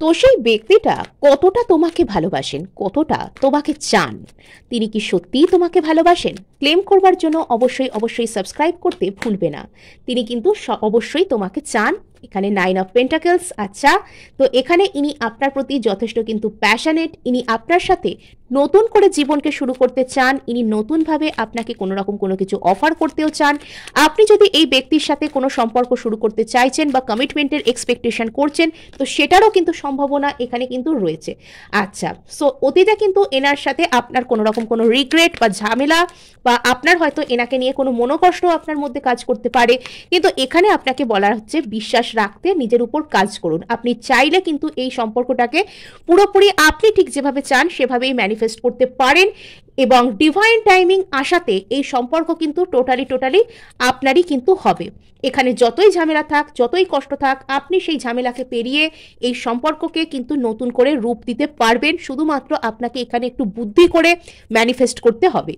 তো সেই ব্যক্তিটা কতটা তোমাকে ভালোবাসেন, কতটা তোমাকে চান, তিনি কি সত্যিই তোমাকে ভালোবাসেন? ক্লেম করবার জন্য অবশ্যই অবশ্যই সাবস্ক্রাইব করতে ভুলবে না। তিনি কিন্তু অবশ্যই তোমাকে চান। এখানে 9 অফ পেন্টাকেলস। আচ্ছা, তো এখানে ইনি আপনার প্রতি যথেষ্ট কিন্তু প্যাশনেট। ইনি আপনার সাথে নতুন করে জীবনকে শুরু করতে চান। ইনি নতুনভাবে আপনাকে কোনো রকম কোনো কিছু অফার করতেও চান। আপনি যদি এই ব্যক্তির সাথে কোনো সম্পর্ক শুরু করতে চাইছেন বা কমিটমেন্টের এক্সপেকটেশন করছেন, তো সেটারও কিন্তু সম্ভাবনা এখানে কিন্তু রয়েছে। আচ্ছা, সো অতীতে কিন্তু এনার সাথে আপনার কোনো রকম কোনো রিগ্রেট বা ঝামেলা বা আপনার হয়তো এনাকে নিয়ে কোনো মনোকষ্ট আপনার মধ্যে কাজ করতে পারে, কিন্তু এখানে আপনাকে বলা হচ্ছে বিশ্বাস রাখতে, নিজের উপর কাজ করুন। আপনি চাইলে কিন্তু এই সম্পর্কটাকে পুরোপুরি আপনি ঠিক যেভাবে চান সেভাবেই ম্যানিফেস্ট করতে পারেন, এবং ডিভাইন টাইমিং আসাতে এই সম্পর্ক কিন্তু টোটালি আপনারই কিন্তু হবে। এখানে যতই ঝামেলা থাক, যতই কষ্ট থাক, আপনি সেই ঝামেলাকে পেরিয়ে এই সম্পর্ককে কিন্তু নতুন করে রূপ দিতে পারবেন। শুধুমাত্র আপনাকে এখানে একটু বুদ্ধি করে ম্যানিফেস্ট করতে হবে।